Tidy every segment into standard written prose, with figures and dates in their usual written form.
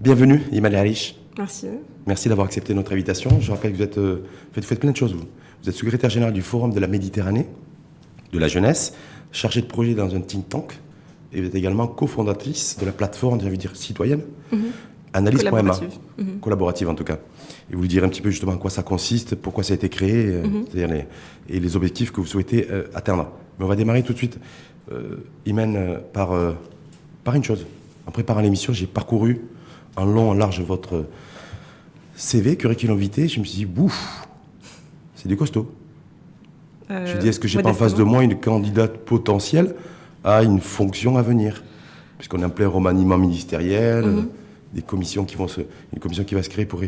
Bienvenue, Iman Harish. Merci. Merci d'avoir accepté notre invitation. Je rappelle que vous faites plein de choses. Vous êtes secrétaire général du Forum de la Méditerranée, de la jeunesse, chargée de projet dans un think tank, et vous êtes également cofondatrice de la plateforme, j'ai envie de dire, citoyenne, Analyse.ma, collaborative en tout cas. Et vous lui direz un petit peu justement en quoi ça consiste, pourquoi ça a été créé, c'est-à-dire les objectifs que vous souhaitez atteindre. Mais on va démarrer tout de suite, Iman, par une chose. En préparant l'émission, j'ai parcouru en long, en large votre CV, curriculum vitae. Je me suis dit, bouf, c'est du costaud. Je dis, est-ce que j'ai pas en face de moi une candidate potentielle à une fonction à venir? Puisqu'on est en plein remaniement ministériel, des commissions une commission qui va se créer pour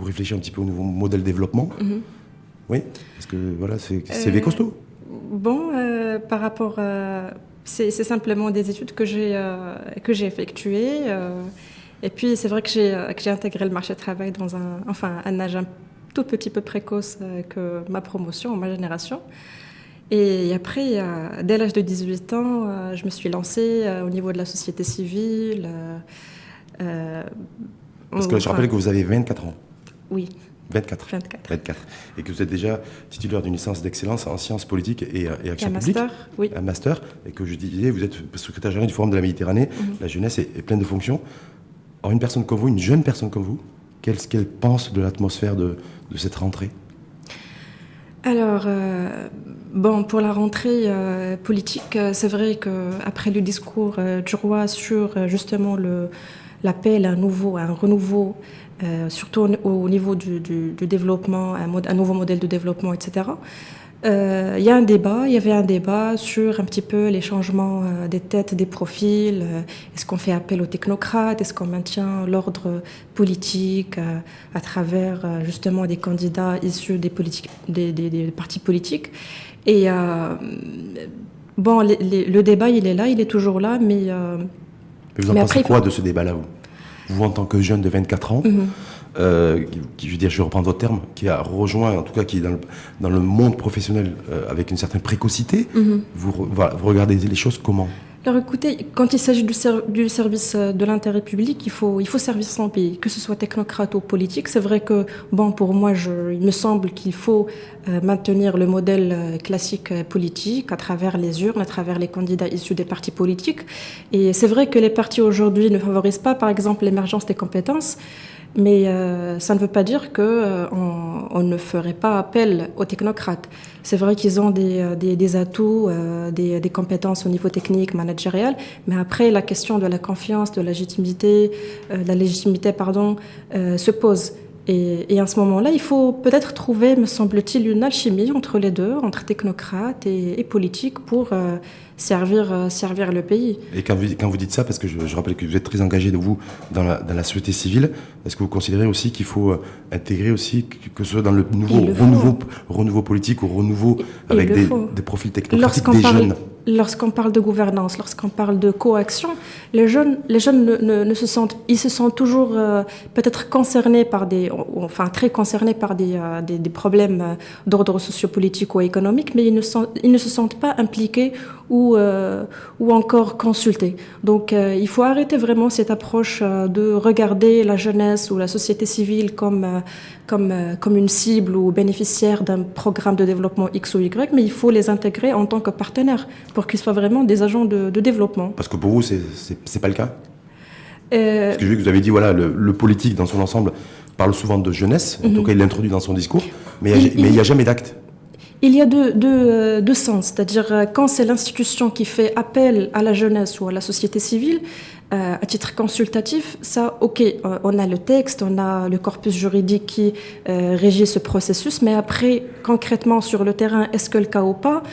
réfléchir un petit peu au nouveau modèle de développement. Oui, parce que voilà, c'est CV costaud. Bon, par rapport c'est simplement des études que j'ai effectuées. Et puis, c'est vrai que j'ai intégré le marché du travail dans un âge un tout petit peu précoce que ma promotion, ma génération. Et après, dès l'âge de 18 ans, je me suis lancée au niveau de la société civile. Parce que je rappelle que vous avez 24 ans. Oui. 24. Et que vous êtes déjà titulaire d'une licence d'excellence en sciences politiques et action publique. Oui. Un master. Et que je disais, vous êtes secrétaire général du Forum de la Méditerranée. La jeunesse est pleine de fonctions. Alors, une personne comme vous, une jeune personne comme vous, qu'est-ce qu'elle pense de l'atmosphère de cette rentrée? Alors, pour la rentrée politique, c'est vrai qu'après le discours du roi sur justement l'appel à un renouveau, surtout au niveau du développement, un nouveau modèle de développement, etc., il y avait un débat sur un petit peu les changements des têtes, des profils. Est-ce qu'on fait appel aux technocrates? Est-ce qu'on maintient l'ordre politique à travers justement des candidats issus des partis politiques? Et le débat, il est là, il est toujours là, mais vous en pensez quoi de ce débat-là, vous, en tant que jeune de 24 ans, je vais reprendre votre terme, qui a rejoint, en tout cas qui est dans le monde professionnel avec une certaine précocité, vous regardez les choses comment? Alors écoutez, quand il s'agit du service de l'intérêt public, il faut servir son pays, que ce soit technocrate ou politique. C'est vrai que, pour moi, il me semble qu'il faut maintenir le modèle classique politique à travers les urnes, à travers les candidats issus des partis politiques. Et c'est vrai que les partis aujourd'hui ne favorisent pas, par exemple, l'émergence des compétences. Mais ça ne veut pas dire qu'on ne ferait pas appel aux technocrates. C'est vrai qu'ils ont des atouts, des compétences au niveau technique, managérial, mais après, la question de la confiance, de la légitimité, se pose. Et à ce moment-là, il faut peut-être trouver, me semble-t-il, une alchimie entre les deux, entre technocrates et politiques pour servir le pays. Et quand vous dites ça, parce que je rappelle que vous êtes très engagé dans la société civile, est-ce que vous considérez aussi qu'il faut intégrer aussi, que ce soit dans le renouveau politique ou renouveau avec des profils technocratiques des jeunes? Lorsqu'on parle de gouvernance, lorsqu'on parle de coaction, les jeunes se sentent toujours peut-être concernés très concernés par des problèmes d'ordre sociopolitique ou économique, mais ils ne se sentent pas impliqués ou encore consultés. Donc il faut arrêter vraiment cette approche de regarder la jeunesse ou la société civile comme une cible ou bénéficiaire d'un programme de développement X ou Y, mais il faut les intégrer en tant que partenaires pour qu'ils soient vraiment des agents de développement. Parce que pour vous, c'est pas le cas? Parce que j'ai vu que vous avez dit, voilà, le politique dans son ensemble parle souvent de jeunesse, en tout cas il l'introduit dans son discours, mais il n'y a jamais d'acte. Il y a deux sens, c'est-à-dire quand c'est l'institution qui fait appel à la jeunesse ou à la société civile, à titre consultatif, ça, ok, on a le texte, on a le corpus juridique qui régit ce processus, mais après, concrètement sur le terrain, est-ce que le cas ou pas?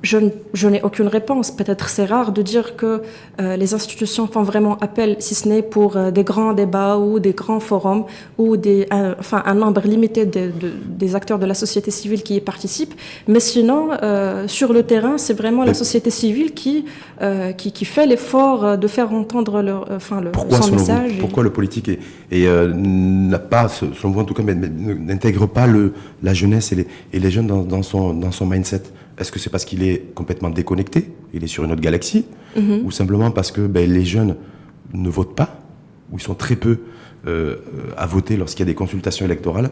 Je n'ai aucune réponse. Peut-être c'est rare de dire que les institutions font vraiment appel, si ce n'est pour des grands débats ou des grands forums ou un nombre limité des acteurs de la société civile qui y participent. Mais sinon, sur le terrain, c'est vraiment la société civile qui fait l'effort de faire entendre son message. Pourquoi le politique n'a pas, selon vous en tout cas, n'intègre pas la jeunesse et les jeunes dans son mindset? Est-ce que c'est parce qu'il est complètement déconnecté, il est sur une autre galaxie, ou simplement parce que les jeunes ne votent pas, où ils sont très peu à voter lorsqu'il y a des consultations électorales,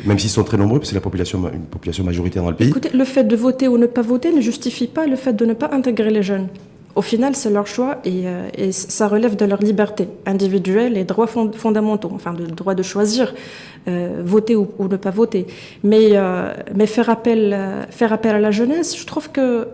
même s'ils sont très nombreux, parce que c'est une population majoritaire dans le pays. Écoutez, le fait de voter ou ne pas voter ne justifie pas le fait de ne pas intégrer les jeunes. Au final, c'est leur choix et ça relève de leur liberté individuelle et droits fondamentaux, enfin le droit de choisir voter ou ne pas voter. Mais faire appel à la jeunesse, je trouve que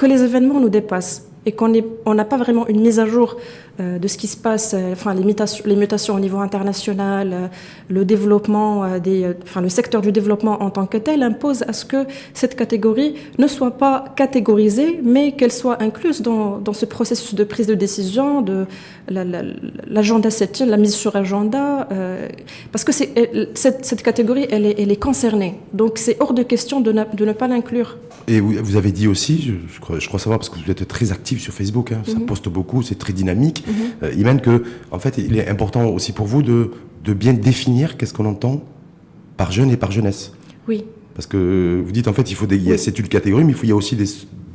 les événements nous dépassent et qu'on n'a pas vraiment une mise à jour de ce qui se passe, les mutations au niveau international, le développement le secteur du développement en tant que tel impose à ce que cette catégorie ne soit pas catégorisée, mais qu'elle soit incluse dans ce processus de prise de décision, de l'agenda setting, la mise sur agenda, parce que cette catégorie, elle est concernée. Donc c'est hors de question de ne pas l'inclure. Et vous avez dit aussi, je crois savoir, parce que vous êtes très actif sur Facebook, hein, ça poste beaucoup, c'est très dynamique. Imen, que en fait, il est important aussi pour vous de bien définir qu'est-ce qu'on entend par jeune et par jeunesse. Oui. Parce que vous dites en fait, c'est une catégorie, mais il y a aussi des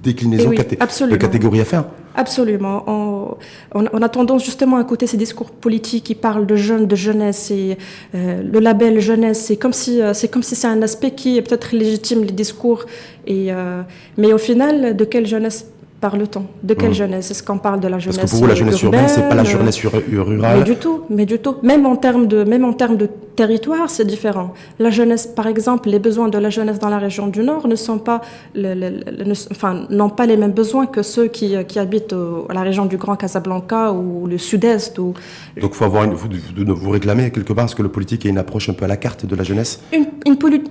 déclinaisons de catégories à faire. Absolument. On a tendance justement à écouter ces discours politiques qui parlent de jeunes, de jeunesse et le label jeunesse, c'est comme si c'est un aspect qui est peut-être légitime les discours mais au final, de quelle jeunesse parle-t-on? De quelle jeunesse? Est-ce qu'on parle de la jeunesse urbaine? Parce que pour vous, la jeunesse urbaine, c'est pas la jeunesse rurale. Mais du tout. Même en termes de territoire, c'est différent. La jeunesse, par exemple, les besoins de la jeunesse dans la région du Nord n'ont pas les mêmes besoins que ceux qui habitent à la région du Grand Casablanca ou le Sud-Est. Donc, vous réclamez quelque part, est-ce que le politique ait une approche un peu à la carte de la jeunesse?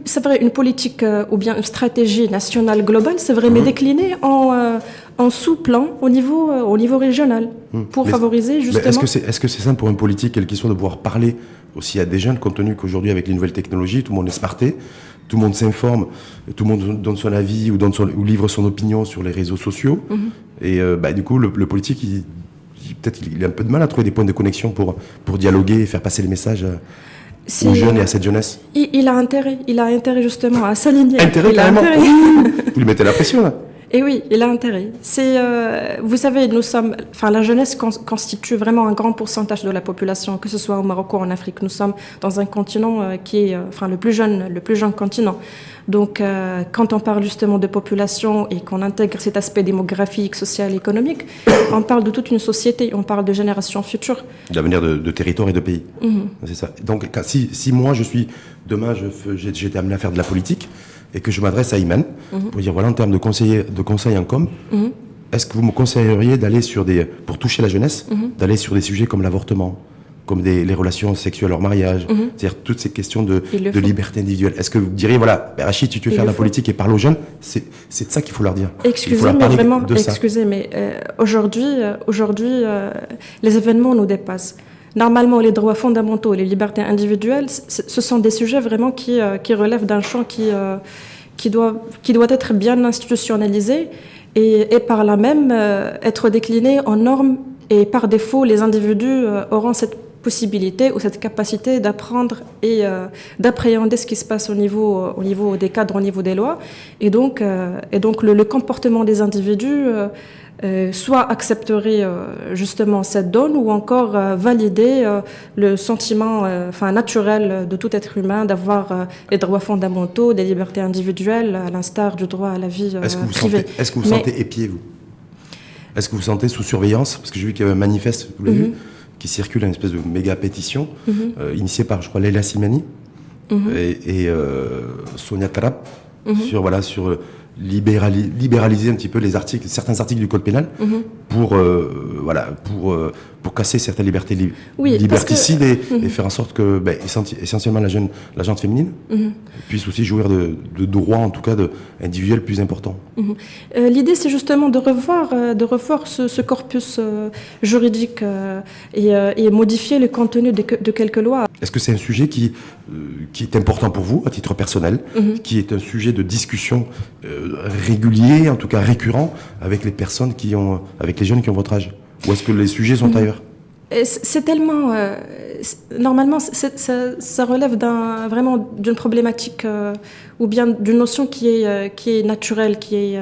C'est vrai, une politique ou bien une stratégie nationale globale, c'est vrai, mais déclinée en sous-plan au niveau régional pour favoriser justement. Est-ce que c'est simple pour une politique, quelle qu'il soit, de pouvoir parler aussi à des jeunes, compte tenu qu'aujourd'hui, avec les nouvelles technologies, tout le monde est smarté, tout le monde s'informe, tout le monde donne son avis ou livre son opinion sur les réseaux sociaux. Et du coup, le politique, il a un peu de mal à trouver des points de connexion pour dialoguer et faire passer les messages aux jeunes et à cette jeunesse. Il a intérêt justement à s'aligner. Carrément. Vous lui mettez la pression là. Et oui, il a intérêt. Vous savez, la jeunesse constitue vraiment un grand pourcentage de la population, que ce soit au Maroc ou en Afrique. Nous sommes dans un continent qui est, le plus jeune continent. Donc, quand on parle justement de population et qu'on intègre cet aspect démographique, social, économique, on parle de toute une société, on parle de générations futures. D'avenir de territoire et de pays. C'est ça. Donc, si moi, j'ai été amené à faire de la politique, et que je m'adresse à Imen pour dire, voilà, en termes de conseils en com, est-ce que vous me conseilleriez d'aller pour toucher la jeunesse, d'aller sur des sujets comme l'avortement, comme les relations sexuelles hors mariage, c'est-à-dire toutes ces questions de liberté individuelle? Est-ce que vous diriez, voilà, Rachid, tu veux faire de la politique et parle aux jeunes, c'est de ça qu'il faut leur dire. Excusez, mais aujourd'hui, les événements nous dépassent. Normalement, les droits fondamentaux et les libertés individuelles, ce sont des sujets vraiment qui relèvent d'un champ qui doit être bien institutionnalisé et par là même être décliné en normes. Et par défaut, les individus auront cette possibilité ou cette capacité d'apprendre et d'appréhender ce qui se passe au niveau des cadres, au niveau des lois. Et donc le comportement des individus soit accepterait justement cette donne ou encore valider le sentiment naturel de tout être humain d'avoir les droits fondamentaux, des libertés individuelles, à l'instar du droit à la vie privée. Est-ce que vous sentez épié, vous? Est-ce que vous sentez sous surveillance? Parce que j'ai vu qu'il y avait un manifeste, vous l'avez vu, qui circule, une espèce de méga pétition, initiée par, je crois, Leila Simani et Sonia Tarab, sur libéraliser un petit peu certains articles du code pénal pour casser certaines libertés liberticides et faire en sorte que essentiellement la gente féminine puisse aussi jouir de droits, en tout cas individuels plus importants. L'idée, c'est justement de revoir ce corpus juridique et modifier le contenu de quelques lois. Est-ce que c'est un sujet qui est important pour vous, à titre personnel, qui est un sujet de discussion régulier, en tout cas récurrent, avec les personnes avec les jeunes qui ont votre âge? Ou est-ce que les sujets sont ailleurs? C'est tellement... normalement, ça relève vraiment d'une problématique ou bien d'une notion qui est naturelle, qui est...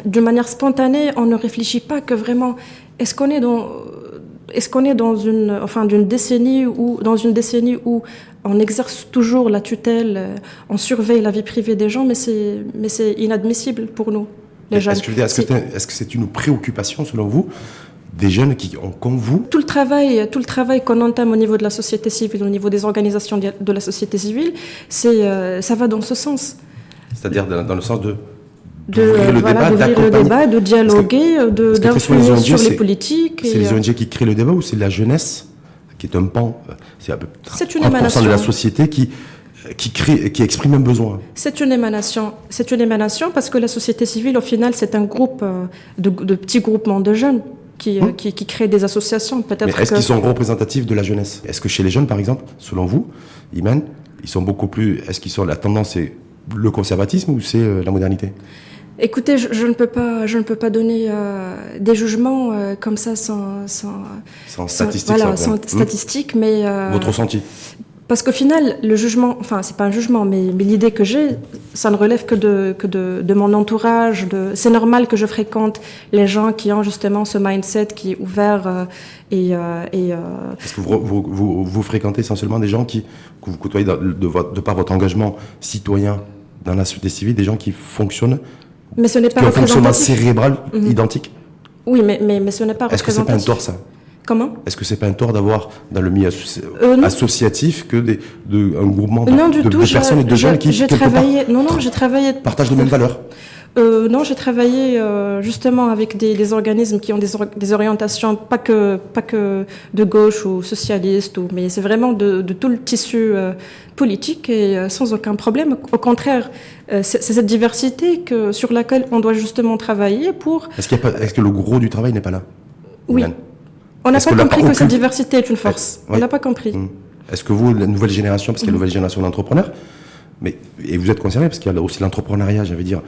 d'une manière spontanée, on ne réfléchit pas que vraiment... Est-ce qu'on est est-ce qu'on est dans d'une décennie où on exerce toujours la tutelle, on surveille la vie privée des gens, mais c'est inadmissible pour nous, les jeunes. Est-ce que c'est une préoccupation, selon vous, des jeunes qui ont, comme vous... Tout le travail qu'on entame au niveau de la société civile, au niveau des organisations de la société civile, ça va dans ce sens. C'est-à-dire dans le sens d'ouvrir le débat, de dialoguer, d'influer sur les politiques. C'est les ONG qui créent le débat ou c'est la jeunesse qui est un pan, c'est à peu près 30% de la société qui exprime un besoin. C'est une émanation parce que la société civile, au final, c'est un groupe de petits groupements de jeunes qui créent des associations. Mais est-ce qu'ils sont représentatifs de la jeunesse? Est-ce que chez les jeunes, par exemple, selon vous, Iman, ils sont beaucoup plus... Est-ce qu'ils sont... La tendance, c'est le conservatisme ou c'est la modernité? Écoutez, je ne peux pas donner des jugements comme ça sans statistiques. Voilà, sans statistiques, mais... Votre ressenti? Parce qu'au final, le jugement, enfin, c'est pas un jugement, mais l'idée que j'ai, ça ne relève que de mon entourage. C'est normal que je fréquente les gens qui ont justement ce mindset qui est ouvert Est-ce que vous fréquentez essentiellement des gens que vous côtoyez de par votre engagement citoyen dans la société civile, des gens qui fonctionnent, mais ce n'est pas qui ont un fonctionnement cérébral identique? Oui, mais ce n'est pas représentatif. Est-ce que c'est pas un tort, ça? Comment? Est-ce que c'est pas un tort d'avoir dans le milieu associatif que un groupement de personnes et de jeunes qui j'ai travaillé partagent les mêmes valeurs? Non, j'ai travaillé justement avec des organismes qui ont des orientations pas que de gauche ou socialiste, mais c'est vraiment de tout le tissu politique et sans aucun problème. Au contraire, c'est cette diversité sur laquelle on doit justement travailler pour... Est-ce que le gros du travail n'est pas là? Oui. On n'a pas compris que cette diversité est une force. On n'a pas compris. Est-ce que vous, la nouvelle génération, parce qu'il y a une nouvelle génération d'entrepreneurs, et vous êtes concerné parce qu'il y a aussi l'entrepreneuriat, j'allais dire,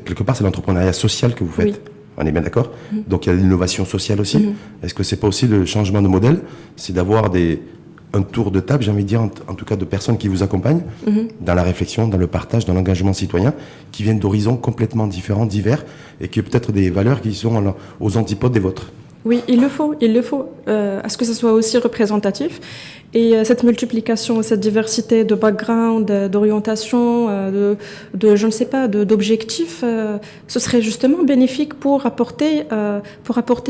quelque part c'est l'entrepreneuriat social que vous faites. Oui. On est bien d'accord? Donc il y a l'innovation sociale aussi. Est-ce que c'est pas aussi le changement de modèle? C'est d'avoir un tour de table, j'ai envie de dire, en tout cas de personnes qui vous accompagnent dans la réflexion, dans le partage, dans l'engagement citoyen, qui viennent d'horizons complètement différents, divers, et qui ont peut-être des valeurs qui sont aux antipodes des vôtres. Oui, il le faut, à ce que ce soit aussi représentatif. Et cette multiplication, cette diversité de background, d'orientation, je ne sais pas, d'objectifs, ce serait justement bénéfique pour apporter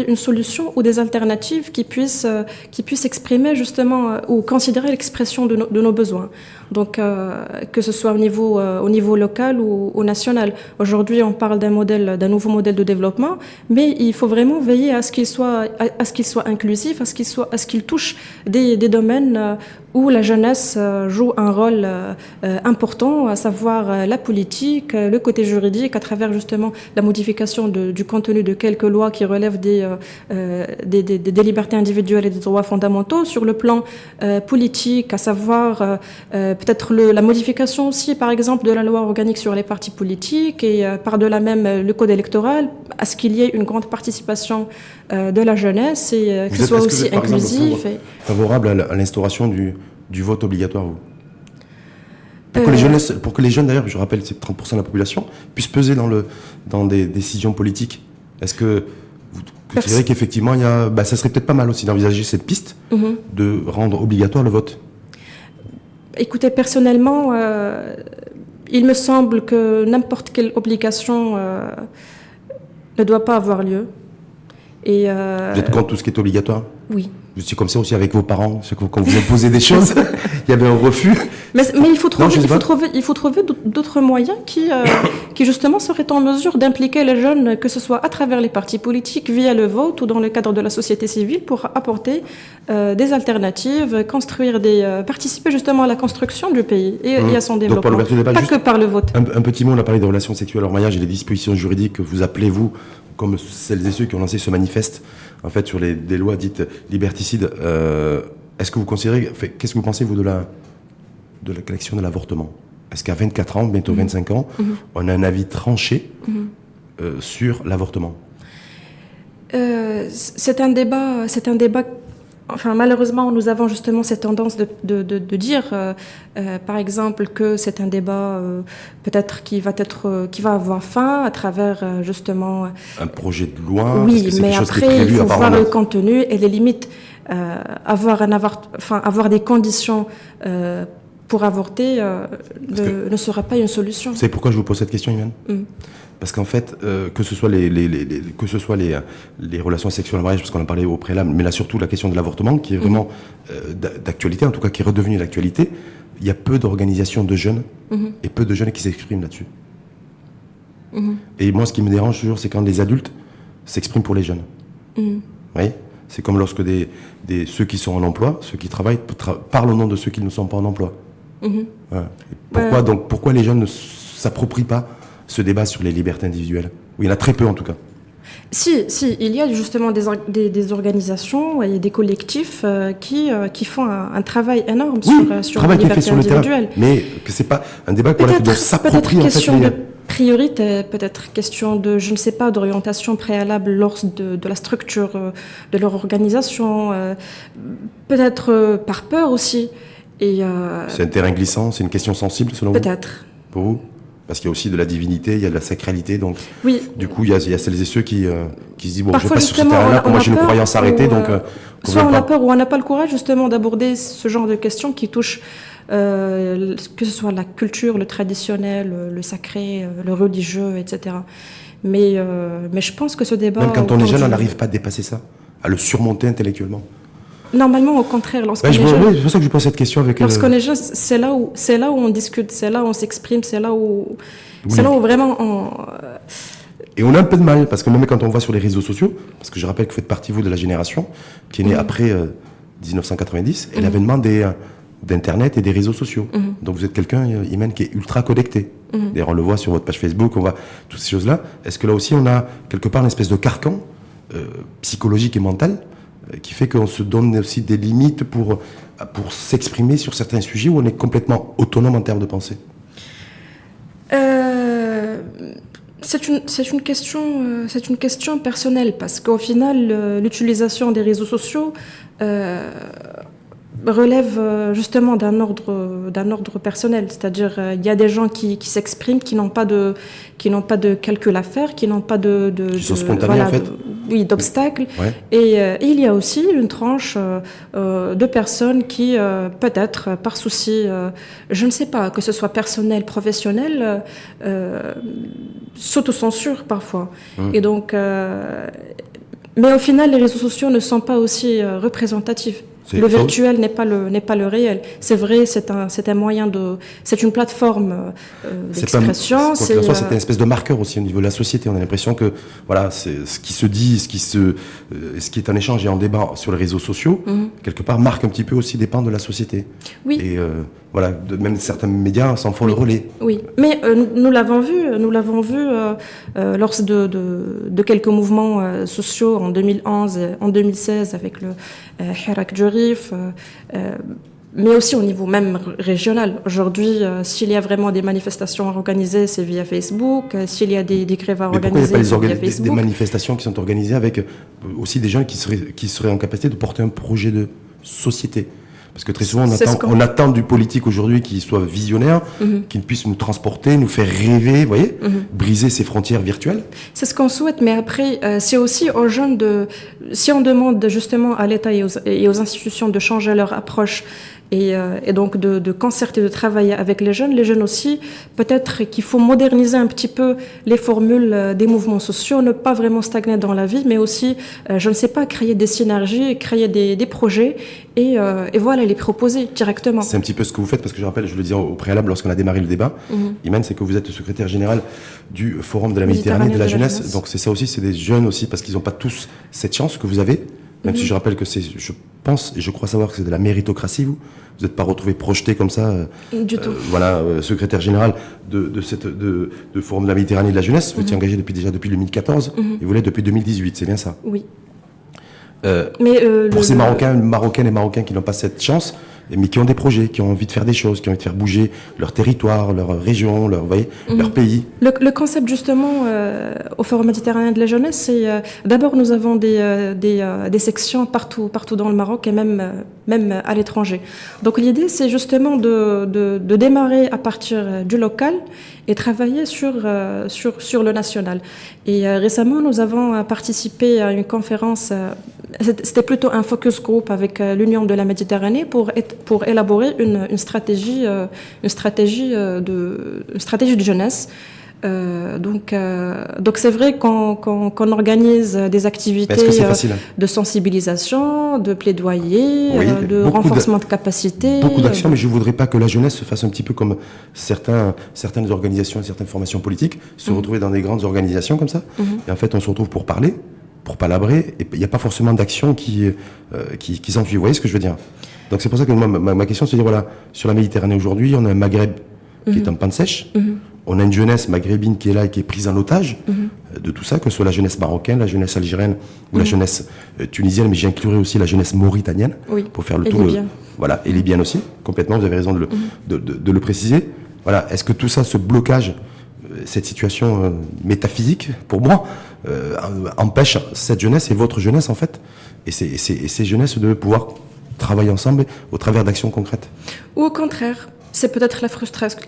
une solution ou des alternatives qui puissent exprimer justement ou considérer l'expression de nos besoins. Donc, que ce soit au niveau local ou national. Aujourd'hui, on parle d'un nouveau modèle de développement, mais il faut vraiment veiller à ce qu'il soit inclusif, à ce qu'il touche des domaines où la jeunesse joue un rôle important, à savoir la politique, le côté juridique, à travers justement la modification du contenu de quelques lois qui relèvent des libertés individuelles et des droits fondamentaux. Sur le plan politique, à savoir peut-être la modification aussi, par exemple, de la loi organique sur les partis politiques et par-delà même le code électoral, à ce qu'il y ait une grande participation de la jeunesse et que ce soit aussi inclusif. Favorable à l'instauration du vote obligatoire, vous? Pour que les jeunes, d'ailleurs, je rappelle, c'est 30% de la population, puissent peser dans des décisions politiques. Est-ce que vous considérez qu'effectivement, ça serait peut-être pas mal aussi d'envisager cette piste de rendre obligatoire le vote? Écoutez, personnellement, il me semble que n'importe quelle obligation ne doit pas avoir lieu. Et vous êtes contre tout ce qui est obligatoire? Oui. Je suis comme ça aussi avec vos parents, quand vous imposez des choses, il y avait un refus. Mais il faut trouver d'autres moyens qui justement seraient en mesure d'impliquer les jeunes, que ce soit à travers les partis politiques, via le vote ou dans le cadre de la société civile, pour apporter des alternatives, participer justement à la construction du pays et à son développement. Donc, pas que par le vote. Un petit mot, on a parlé des relations sexuelles hors mariage et les dispositions juridiques que vous appelez, vous, comme celles et ceux qui ont lancé ce manifeste, en fait, sur des lois dites liberticides. Est-ce que vous considérez, qu'est-ce que vous pensez, vous, de la question de l'avortement? Est-ce qu'à 24 ans, bientôt 25 ans, on a un avis tranché sur l'avortement? C'est un débat Enfin, malheureusement, nous avons justement cette tendance de dire, par exemple, que c'est un débat peut-être qui va avoir fin à travers justement un projet de loi. Oui, parce que c'est mais quelque chose qui est après, il prévu faut voir apparemment. le contenu et les limites. Avoir des conditions pour avorter ne sera pas une solution. Vous savez pourquoi je vous pose cette question, Iman? Parce qu'en fait, que ce soit les relations sexuelles en mariage, parce qu'on en parlait au préalable, mais là surtout la question de l'avortement, qui est vraiment d'actualité, en tout cas qui est redevenue d'actualité, il y a peu d'organisations de jeunes et peu de jeunes qui s'expriment là-dessus. Et moi, ce qui me dérange toujours, c'est quand les adultes s'expriment pour les jeunes. Vous voyez, c'est comme lorsque ceux qui sont en emploi, ceux qui travaillent, parlent au nom de ceux qui ne sont pas en emploi. Voilà. Pourquoi les jeunes ne s'approprient pas ce débat sur les libertés individuelles? Oui, il y en a très peu en tout cas. Si, il y a justement des organisations et des collectifs qui font un travail énorme sur les libertés individuelles. Mais que c'est pas un débat qu'on doit s'approprier en fait. De priorité, peut-être question de, je ne sais pas, d'orientation préalable lors de la structure de leur organisation, peut-être par peur aussi. C'est un terrain glissant, c'est une question sensible selon vous? Peut-être. Pour vous? Parce qu'il y a aussi de la divinité, il y a de la sacralité, donc oui. Du coup il y a celles et ceux qui se disent bon, je passe sur ce terrain-là, moi j'ai une croyance arrêtée, donc soit on a peur ou on n'a pas le courage justement d'aborder ce genre de questions qui touchent que ce soit la culture, le traditionnel, le sacré, le religieux, etc. Mais je pense que ce débat... Même quand on est jeune, on n'arrive pas à dépasser ça, à le surmonter intellectuellement. Normalement, au contraire, lorsqu'on est jeune... Oui, c'est pour ça que je pose cette question avec... Lorsqu'on est jeune, c'est là où on discute, c'est là où on s'exprime, c'est là où vraiment on... Et on a un peu de mal, parce que même quand on voit sur les réseaux sociaux, parce que je rappelle que vous faites partie, vous, de la génération qui est née après 1990, et l'avènement d'Internet et des réseaux sociaux. Donc vous êtes quelqu'un, Iman, qui est ultra connecté. D'ailleurs, on le voit sur votre page Facebook, on voit toutes ces choses-là. Est-ce que là aussi, on a quelque part une espèce de carcan psychologique et mental qui fait qu'on se donne aussi des limites pour s'exprimer sur certains sujets où on est complètement autonome en termes de pensée? C'est une question personnelle, parce qu'au final, l'utilisation des réseaux sociaux relève justement d'un ordre personnel, c'est-à-dire il y a des gens qui s'expriment, qui n'ont pas de calcul à faire, qui n'ont pas qui sont spontanés en fait. D'obstacles. Ouais. Et il y a aussi une tranche de personnes qui, peut-être par souci, je ne sais pas, que ce soit personnel, professionnel, s'autocensurent parfois. Et donc, mais au final, les réseaux sociaux ne sont pas aussi représentatifs. Le virtuel n'est pas le réel. C'est vrai, c'est un moyen c'est une plateforme d'expression. C'est une espèce de marqueur aussi au niveau de la société. On a l'impression que voilà, c'est ce qui se dit, ce qui est en échange et en débat sur les réseaux sociaux, quelque part marque un petit peu aussi des pans de la société. Oui. Et voilà, même certains médias s'en font le relais. Oui, mais nous l'avons vu lors de quelques mouvements sociaux en 2011 et en 2016 avec le Hirak du Rif, mais aussi au niveau même régional. Aujourd'hui, s'il y a vraiment des manifestations organisées, c'est via Facebook. S'il y a des grèves à organiser, c'est via Facebook. Des manifestations qui sont organisées avec aussi des gens qui seraient en capacité de porter un projet de société. Parce que très souvent, on attend du politique aujourd'hui qu'il soit visionnaire, qu'il puisse nous transporter, nous faire rêver, vous voyez, briser ces frontières virtuelles. C'est ce qu'on souhaite, mais après, c'est aussi aux jeunes si on demande justement à l'État et aux institutions de changer leur approche et donc de concerter, de travailler avec les jeunes aussi, peut-être qu'il faut moderniser un petit peu les formules des mouvements sociaux, ne pas vraiment stagner dans la vie, mais aussi, je ne sais pas, créer des synergies, créer des projets et voilà, les proposer directement. C'est un petit peu ce que vous faites, parce que je rappelle, je le disais au préalable lorsqu'on a démarré le débat, Iman, c'est que vous êtes le secrétaire général du Forum de la Méditerranée de la jeunesse. Donc c'est ça aussi, c'est des jeunes aussi, parce qu'ils n'ont pas tous cette chance que vous avez. Même si je rappelle que je pense et je crois savoir que c'est de la méritocratie, vous n'êtes pas retrouvé projeté comme ça, voilà, secrétaire général de Forum de la Méditerranée de la jeunesse. Vous étiez engagé depuis 2014 et vous l'êtes depuis 2018, c'est bien ça? Oui. Pour ces Marocaines et Marocains qui n'ont pas cette chance, mais qui ont des projets, qui ont envie de faire des choses, qui ont envie de faire bouger leur territoire, leur région, leur pays. Le concept justement au Forum méditerranéen de la jeunesse, c'est d'abord nous avons des sections partout dans le Maroc et même à l'étranger. Donc l'idée c'est justement de démarrer à partir du local et travailler sur le national. Et récemment nous avons participé à une conférence, c'était plutôt un focus group avec l'Union de la Méditerranée pour élaborer une stratégie de jeunesse. Donc c'est vrai qu'on organise des activités de sensibilisation, de plaidoyer, de renforcement de capacité. Beaucoup d'actions, mais je ne voudrais pas que la jeunesse se fasse un petit peu comme certaines organisations et certaines formations politiques, se retrouver dans des grandes organisations comme ça. Et en fait, on se retrouve pour parler, pour palabrer, et il n'y a pas forcément d'action qui s'enfuit. Vous voyez ce que je veux dire? Donc c'est pour ça que moi, ma question, c'est de dire, voilà, sur la Méditerranée aujourd'hui, on a un Maghreb qui est en panne sèche. On a une jeunesse maghrébine qui est là et qui est prise en otage de tout ça, que ce soit la jeunesse marocaine, la jeunesse algérienne ou la jeunesse tunisienne, mais j'inclurai aussi la jeunesse mauritanienne pour faire le tour. Voilà, et libyenne aussi, complètement, vous avez raison de le préciser. Voilà, est-ce que tout ça, ce blocage, cette situation métaphysique, pour moi, empêche cette jeunesse et votre jeunesse, en fait, et ces jeunesses de pouvoir travailler ensemble au travers d'actions concrètes? Ou au contraire, c'est peut-être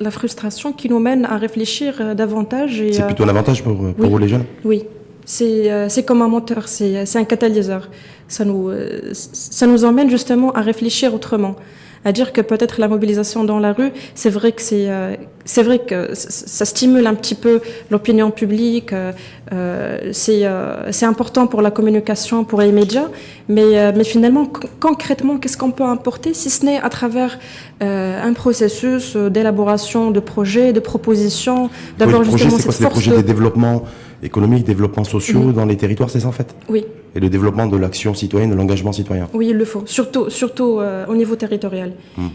la frustration qui nous mène à réfléchir davantage. C'est plutôt un avantage pour vous, les jeunes? Oui, c'est comme un moteur, c'est un catalyseur. Ça nous emmène justement à réfléchir autrement. À dire que peut-être la mobilisation dans la rue, c'est vrai que ça stimule un petit peu l'opinion publique, c'est important pour la communication, pour les médias, mais finalement, concrètement, qu'est-ce qu'on peut apporter si ce n'est à travers un processus d'élaboration de projets, de propositions, d'avoir justement cette force. C'est quoi? C'est des projets de développement économique, développement social dans les territoires, c'est ça en fait? Oui. Et le développement de l'action citoyenne, de l'engagement citoyen. Oui, il le faut, surtout au niveau territorial.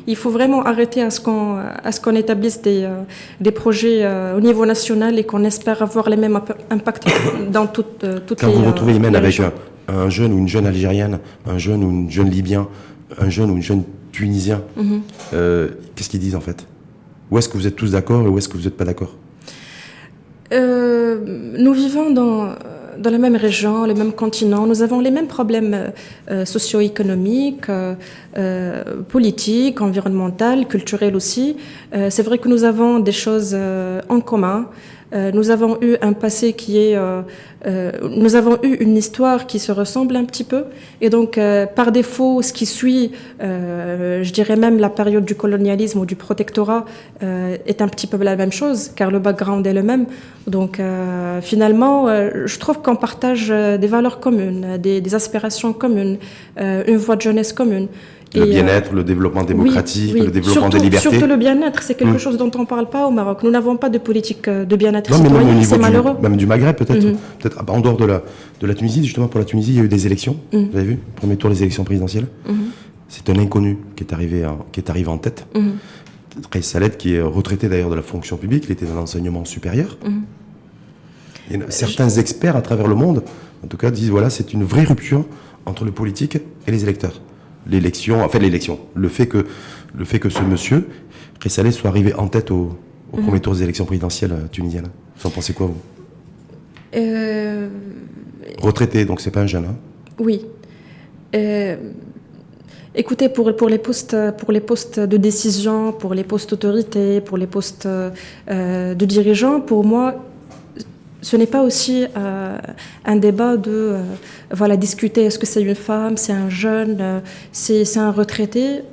Il faut vraiment arrêter à ce qu'on établisse des projets au niveau national et qu'on espère avoir les mêmes impacts dans toutes les Quand vous vous retrouvez, Imen, avec un jeune ou une jeune algérienne, un jeune ou une jeune libyen, un jeune ou une jeune tunisien, qu'est-ce qu'ils disent en fait? Où est-ce que vous êtes tous d'accord et où est-ce que vous n'êtes pas d'accord? Nous vivons dans la même région, le même continent. Nous avons les mêmes problèmes socio-économiques, politiques, environnementaux, culturels aussi. C'est vrai que nous avons des choses en commun. Nous avons eu un passé nous avons eu une histoire qui se ressemble un petit peu. Et donc, par défaut, ce qui suit, je dirais même la période du colonialisme ou du protectorat, est un petit peu la même chose, car le background est le même. Donc, finalement, je trouve qu'on partage des valeurs communes, des aspirations communes, une voie de jeunesse commune. Le bien-être, le développement démocratique, le développement des libertés. Surtout le bien-être, c'est quelque chose dont on ne parle pas au Maroc. Nous n'avons pas de politique de bien-être citoyen, c'est malheureux. Même du Maghreb, peut-être en dehors de la Tunisie. Justement, pour la Tunisie, il y a eu des élections. Vous avez vu? Premier tour des élections présidentielles. C'est un inconnu qui est arrivé en tête. Kais Saied, qui est retraité d'ailleurs de la fonction publique, il était dans l'enseignement supérieur. Et certains experts à travers le monde, en tout cas, disent voilà, c'est une vraie rupture entre le politique et les électeurs. Le fait que ce monsieur, Kais Saied, soit arrivé en tête au premier tour des élections présidentielles tunisiennes. Vous en pensez quoi, vous? Retraité, donc c'est pas un jeune. Oui. Écoutez, pour les postes de décision, pour les postes d'autorité, pour les postes de dirigeants, pour moi, ce n'est pas aussi un débat de discuter est-ce que c'est une femme, c'est un jeune, c'est un retraité,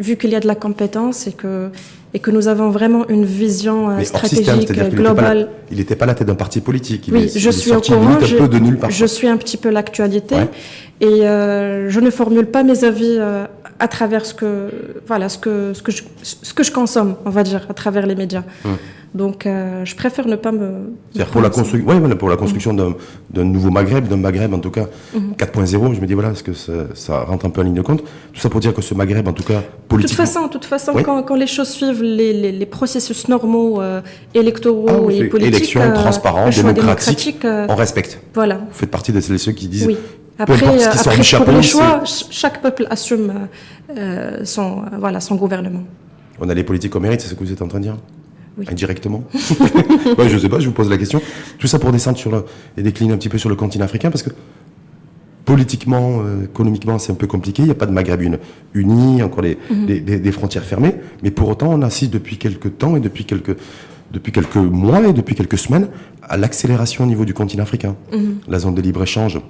vu qu'il y a de la compétence et que nous avons vraiment une vision stratégique, globale. Il n'était pas la tête d'un parti politique. Je suis au courant, je suis un petit peu l'actualité et je ne formule pas mes avis à travers ce que je consomme, on va dire, à travers les médias. Donc, je préfère ne pas me... C'est-à-dire pour la construction d'un nouveau Maghreb, d'un Maghreb en tout cas 4.0, je me dis voilà, est-ce que ça rentre un peu en ligne de compte? Tout ça pour dire que ce Maghreb en tout cas politiquement... De toute façon, quand les choses suivent les processus normaux électoraux et politiques... Élections transparentes, démocratiques, on respecte. Voilà. Vous faites partie de ceux qui disent Peu importe ce qui sort du chapeau, pour les choix, chaque peuple assume son gouvernement. On a les politiques au mérite, c'est ce que vous êtes en train de dire? Oui. Indirectement. Ouais, je sais pas, je vous pose la question. Tout ça pour descendre et décliner un petit peu sur le continent africain, parce que politiquement, économiquement, c'est un peu compliqué. Il n'y a pas de Maghreb uni, encore des frontières fermées. Mais pour autant, on assiste depuis quelques temps et depuis quelques mois et depuis quelques semaines à l'accélération au niveau du continent africain. La zone de libre-échange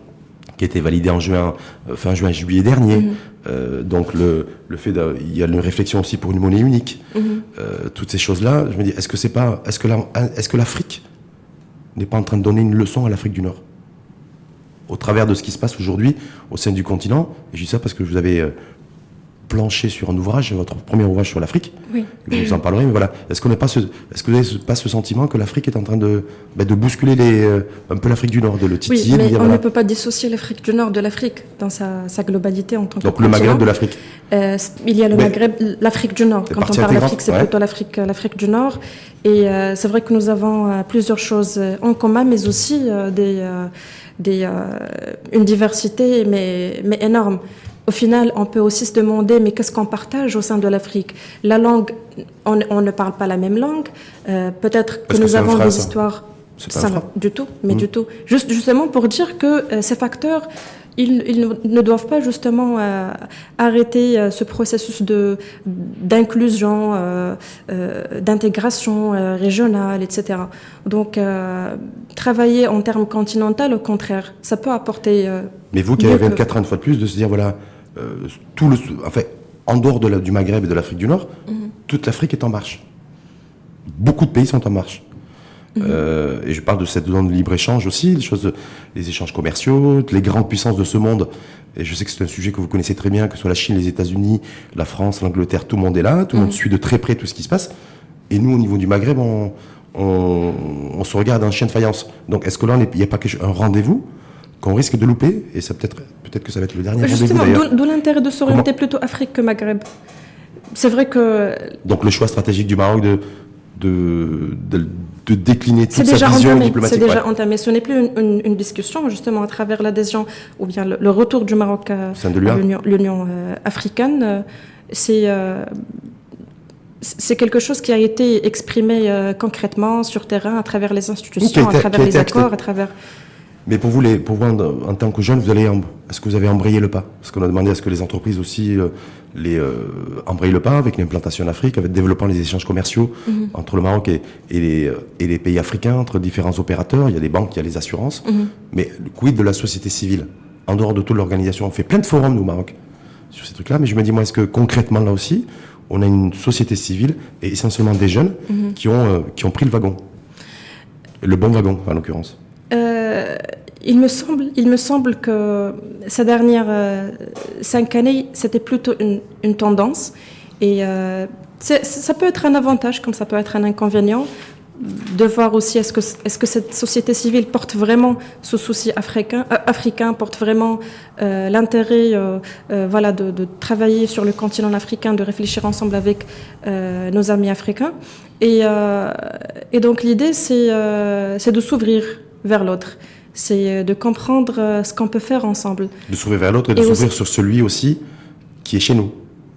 qui a été validée en fin juin, juillet dernier. Donc le fait il y a une réflexion aussi pour une monnaie unique. Toutes ces choses-là, je me dis, est-ce que l'Afrique n'est pas en train de donner une leçon à l'Afrique du Nord au travers de ce qui se passe aujourd'hui au sein du continent? Et je dis ça parce que vous avez planché sur un ouvrage, votre premier ouvrage sur l'Afrique. Oui. Vous nous en parlerez, mais voilà. Est-ce que vous n'avez pas ce sentiment que l'Afrique est en train de bousculer un peu l'Afrique du Nord, de le titiller? Oui, mais on ne peut pas dissocier l'Afrique du Nord de l'Afrique dans sa globalité en tant que Donc le Maghreb de l'Afrique. Il y a le Maghreb, l'Afrique du Nord. Quand on parle d'Afrique, c'est plutôt l'Afrique du Nord. Et c'est vrai que nous avons plusieurs choses en commun, mais aussi une diversité mais énorme. Au final, on peut aussi se demander, mais qu'est-ce qu'on partage au sein de l'Afrique? La langue, on ne parle pas la même langue. Peut-être que nous avons des histoires... C'est pas un frein. Du tout, mais du tout. Justement pour dire que ces facteurs, ils ne doivent pas justement arrêter ce processus d'inclusion, d'intégration régionale, etc. Donc, travailler en termes continentaux, au contraire, ça peut apporter... Mais vous qui avez 24 ans, une fois de plus, de se dire, voilà, en dehors du Maghreb et de l'Afrique du Nord, toute l'Afrique est en marche. Beaucoup de pays sont en marche. Et je parle de cette zone de libre-échange aussi, les échanges commerciaux, les grandes puissances de ce monde. Et je sais que c'est un sujet que vous connaissez très bien, que ce soit la Chine, les États-Unis, la France, l'Angleterre, tout le monde est là, tout le monde suit de très près tout ce qui se passe. Et nous, au niveau du Maghreb, on se regarde en chien de faïence. Donc, est-ce que là, il n'y a pas un rendez-vous qu'on risque de louper? Et ça peut-être que ça va être le dernier rendez-vous d'ailleurs. D'où l'intérêt de s'orienter plutôt Afrique que Maghreb. C'est vrai que... Donc, le choix stratégique du Maroc de décliner toute sa vision diplomatique. C'est déjà entamé. Ce n'est plus une discussion, justement, à travers l'adhésion ou bien le retour du Maroc à l'Union africaine. C'est quelque chose qui a été exprimé concrètement sur terrain, à travers les institutions, à travers les accords, à travers... Mais pour vous, en tant que jeune, est-ce que vous avez embrayé le pas? Parce qu'on a demandé à ce que les entreprises aussi embrayent le pas avec l'implantation en Afrique, avec le développement des échanges commerciaux entre le Maroc et les pays africains, entre différents opérateurs. Il y a les banques, il y a les assurances. Mais quid de la société civile? En dehors de toute l'organisation, on fait plein de forums, nous, au Maroc, sur ces trucs-là. Mais je me dis, moi, est-ce que concrètement, là aussi, on a une société civile et essentiellement des jeunes qui ont pris le wagon? Le bon wagon, en l'occurrence. Il me semble que ces dernières 5 années, c'était plutôt une tendance. Et ça peut être un avantage, comme ça peut être un inconvénient, de voir aussi est-ce que cette société civile porte vraiment ce souci africain porte vraiment l'intérêt de travailler sur le continent africain, de réfléchir ensemble avec nos amis africains. Et donc l'idée, c'est de s'ouvrir vers l'autre. C'est de comprendre ce qu'on peut faire ensemble. De s'ouvrir vers l'autre et de s'ouvrir sur celui aussi qui est chez nous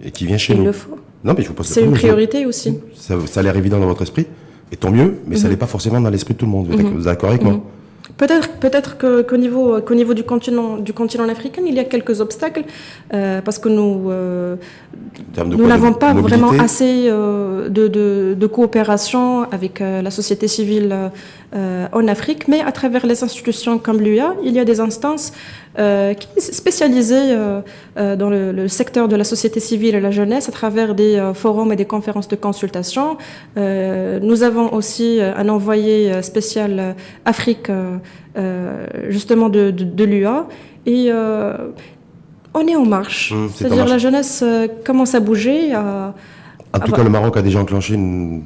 et qui vient chez nous. Il le faut. Non, mais je vous pose c'est une priorité aussi. Ça a l'air évident dans votre esprit, et tant mieux, mais ça n'est pas forcément dans l'esprit de tout le monde. Vous êtes d'accord avec moi? Peut-être qu'au niveau du continent africain, il y a quelques obstacles parce que nous n'avons pas vraiment assez de coopération avec la société civile en Afrique, mais à travers les institutions comme l'UA, il y a des instances qui sont spécialisées dans le secteur de la société civile et la jeunesse à travers des forums et des conférences de consultation. Nous avons aussi un envoyé spécial Afrique justement de l'UA et on est en marche. C'est-à-dire la jeunesse commence à bouger. En tout cas, le Maroc a déjà enclenché une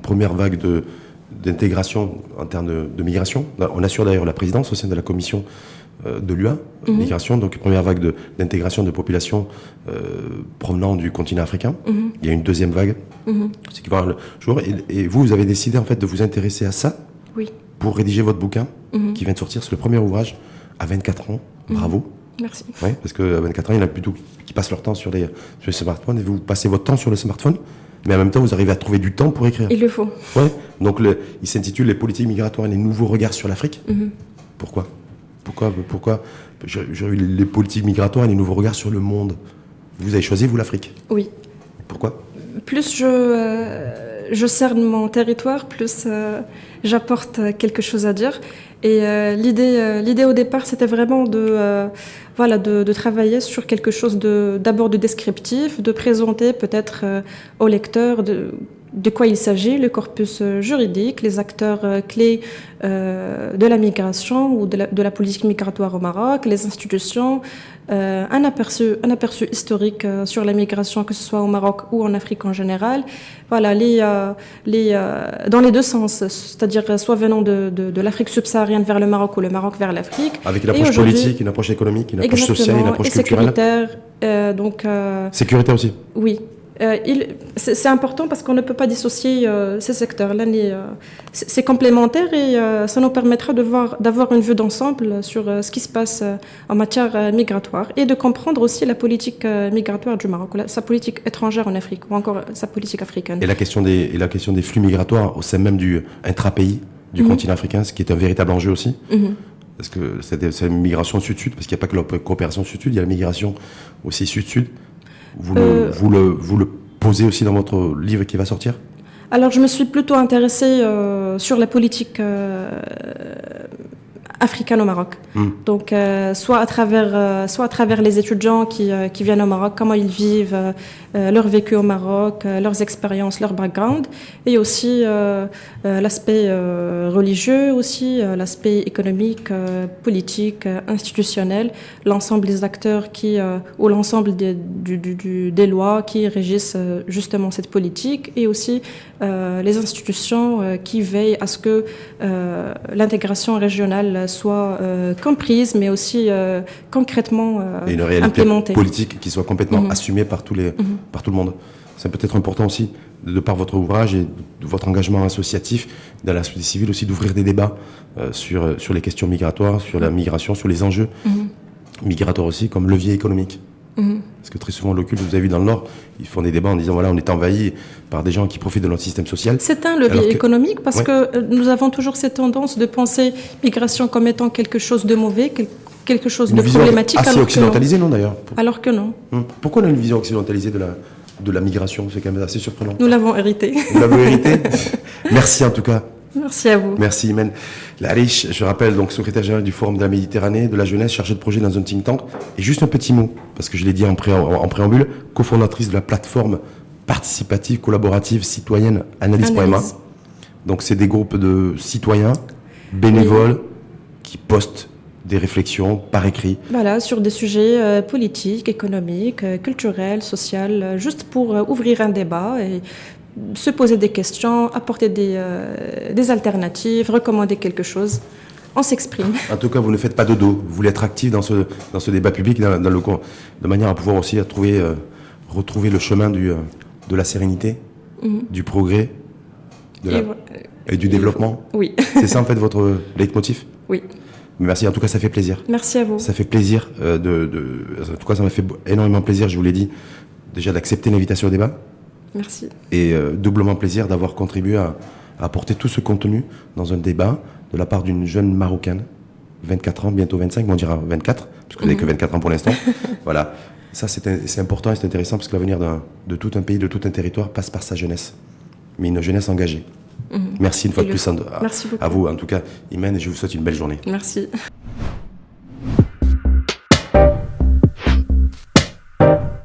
première vague d'intégration en termes de migration. On assure d'ailleurs la présidence au sein de la commission de l'UA, migration, donc première vague d'intégration de populations provenant du continent africain. Il y a une deuxième vague. C'est qui va le jour. Et vous avez décidé en fait de vous intéresser à ça pour rédiger votre bouquin qui vient de sortir. C'est le premier ouvrage à 24 ans, Bravo. Merci. Ouais, parce qu'à 24 ans, il y en a plutôt qui passent leur temps sur les smartphones, et vous passez votre temps sur le smartphone, mais en même temps, vous arrivez à trouver du temps pour écrire. Il le faut. Ouais. Donc, il s'intitule Les politiques migratoires et les nouveaux regards sur l'Afrique. Pourquoi j'ai eu les politiques migratoires et les nouveaux regards sur le monde. Vous avez choisi, vous, l'Afrique. Oui. Pourquoi? Plus je cerne mon territoire, plus j'apporte quelque chose à dire. Et l'idée au départ, c'était vraiment de travailler sur quelque chose d'abord de descriptif, de présenter peut-être au lecteur de quoi il s'agit, le corpus juridique, les acteurs clés de la migration ou de la politique migratoire au Maroc, les institutions, un aperçu historique sur la migration, que ce soit au Maroc ou en Afrique en général. Voilà, dans les deux sens, c'est-à-dire soit venant de l'Afrique subsaharienne vers le Maroc ou le Maroc vers l'Afrique. Avec une approche politique, une approche économique, une approche sociale, une approche culturelle. Sécuritaire. Sécurité aussi. Oui. C'est important parce qu'on ne peut pas dissocier ces secteurs-là. C'est complémentaire et ça nous permettra d'avoir une vue d'ensemble sur ce qui se passe en matière migratoire et de comprendre aussi la politique migratoire du Maroc, sa politique étrangère en Afrique ou encore sa politique africaine. Et la question des flux migratoires au sein même du intrapays du continent africain, ce qui est un véritable enjeu aussi. Parce que c'est une migration sud-sud, parce qu'il n'y a pas que la coopération sud-sud, il y a la migration aussi sud-sud. Vous le posez aussi dans votre livre qui va sortir? Alors, je me suis plutôt intéressée sur la politique africaine au Maroc. Donc, soit à travers les étudiants qui viennent au Maroc, comment ils vivent leur vécu au Maroc, leurs expériences, leur background, et aussi l'aspect religieux, aussi l'aspect économique, politique, institutionnel, l'ensemble des acteurs ou l'ensemble des lois qui régissent justement cette politique, et aussi les institutions qui veillent à ce que l'intégration régionale soit comprise, mais aussi concrètement et une réalité implémentée. Politique qui soit complètement assumée par tout le monde. C'est peut-être important aussi, de par votre ouvrage et de votre engagement associatif dans la société civile, aussi d'ouvrir des débats sur les questions migratoires, sur la migration, sur les enjeux migratoires aussi, comme levier économique. Parce que très souvent, l'Occulte, vous avez vu dans le Nord, ils font des débats en disant, voilà, on est envahi par des gens qui profitent de notre système social. C'est un levier économique parce que nous avons toujours cette tendance de penser migration comme étant quelque chose de mauvais, quelque chose de problématique. Assez occidentalisée, non, d'ailleurs? Alors que non. Pourquoi on a une vision occidentalisée de la migration? C'est quand même assez surprenant. Nous l'avons hérité. Vous l'avez hérité? Merci en tout cas. Merci à vous. Merci Imen Lariche, je rappelle, donc secrétaire général du Forum de la Méditerranée, de la jeunesse, chargée de projet dans un think tank. Et juste un petit mot, parce que je l'ai dit en préambule, cofondatrice de la plateforme participative, collaborative, citoyenne, Analyse.ma. Donc c'est des groupes de citoyens, bénévoles, qui postent des réflexions par écrit. Voilà, sur des sujets politiques, économiques, culturels, sociaux, juste pour ouvrir un débat et se poser des questions, apporter des alternatives, recommander quelque chose. On s'exprime. En tout cas, vous ne faites pas de dos. Vous voulez être actif dans ce débat public, de manière à pouvoir aussi retrouver le chemin de la sérénité, du progrès et du développement. Oui. C'est ça en fait votre leitmotiv? Oui. Merci, en tout cas ça fait plaisir. Merci à vous. Ça fait plaisir, en tout cas ça m'a fait énormément plaisir, je vous l'ai dit, déjà d'accepter l'invitation au débat. Merci. Et doublement plaisir d'avoir contribué à apporter tout ce contenu dans un débat de la part d'une jeune Marocaine, 24 ans, bientôt 25, mais on dira 24, parce que vous n'avez que 24 ans pour l'instant. Voilà, ça c'est important et c'est intéressant parce que l'avenir de tout un pays, de tout un territoire passe par sa jeunesse, mais une jeunesse engagée. Merci une fois de plus Merci beaucoup. à vous, en tout cas, Imen, et je vous souhaite une belle journée. Merci.